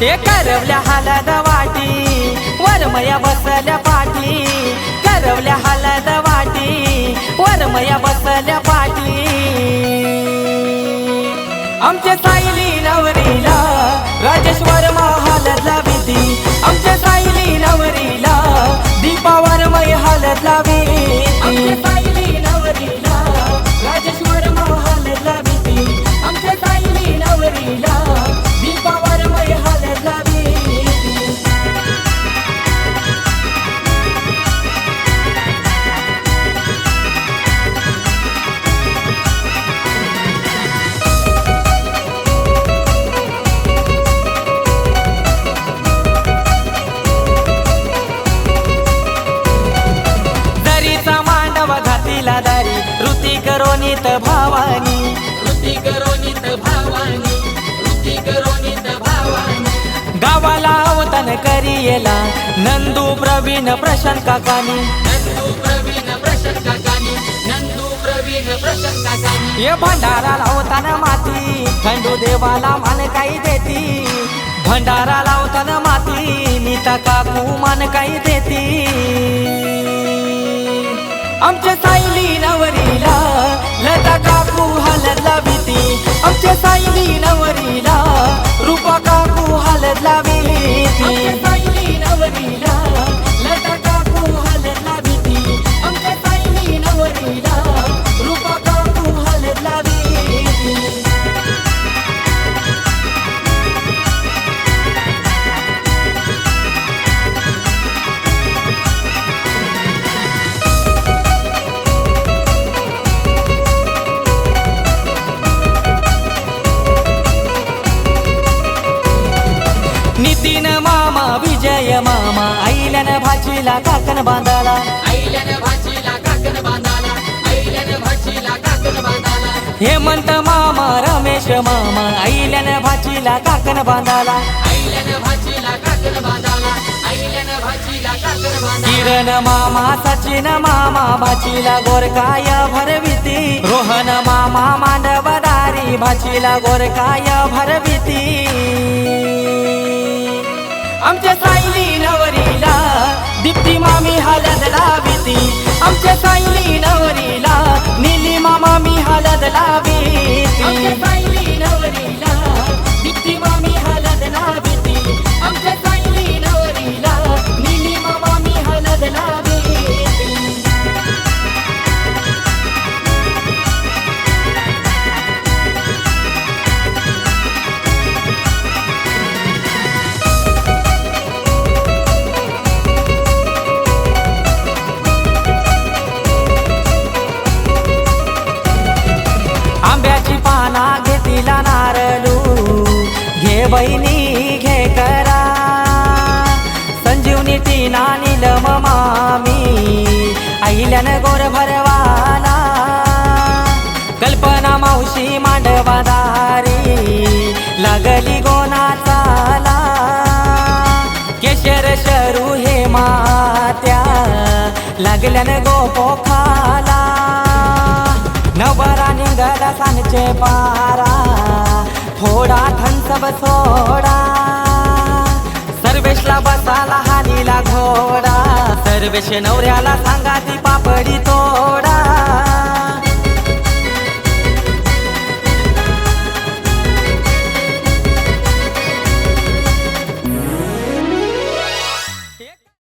हे करवल्या हलद वाटी वरमया बसल्या पाठी करवल्या हलद वाटी वरमया बसल्या पाठी आमच्या सायली नवरीला राजेश्वर हलदला विधी आमच्या सायली नवरीला दीपावर मै हलदला विधी सायली नवरीला राजेश्वर हलदला विधी आमच्या सायली नवरीला दीपावर मै हलदला विधी दारी ऋती करोनीत भावानी ऋती करोनीत भावानी ऋती करोनीत भावानी गावाला अवतन करियेला नंदू प्रवीण प्रशांत काकानी नंदू प्रवीण प्रशांत काकानी नंदू प्रवीण प्रशांत काकानी ये भंडारा लावताना माती खंडू देवाला मान काही देती भंडारा लावताना माती नीता काकू मान काही देती आमच्या सायली नवरीला लता काकू हलदला विधी आमच्या सायली नवरीला रूपा काकू हलदला विधी सायली नवरीला लता काकू हलदला विधी आमच्या सायली नवरीला रूपा काकू हलदला विधी नितीन मामा विजय मामा आईल्यान भाचीला काकन बांधाला आईल्यान भाचीला काकन बांधाला आईल्यान भाचीला काकन बांधाला हेमंत मामा रमेश मामा आईल्यान भाचीला काकन बांधाला आईल्यान भाचीला काकन बांधाला आईल्यान भाचीला काकन बांधाला किरण मामा सचिन मामा भाचीला गोरकाय भरविती रोहन मामा मांडवदारी भाचीला गोरकाय भरविती आमच्या सायली नवरीला दीप्ती मामी हलद लाविती आमच्या सायली नवरीला नीली मामा मी हलद लाविती आमच्या सायली नवरीला दीप्ती मामी हलद लाविती आमच्या सायली नवरीला नीली मामा मी हलद लाविती आंब्याची पाना घेतीला नारळू घे बहिणी घे करा संजीवनी टीना नीलम मामी आईल्यान गोर भरवाला कल्पना मावशी मांडवादारी लागली गोनाचाला केशर शरू हे मात्या लागल्यान गोपोखाला नवरा निघाला सांचे पारा थोडा थंसब सोडा सर्वेशला बसाला हानीला घोडा सर्वेश नवऱ्याला सांगा ती पापडी तोडा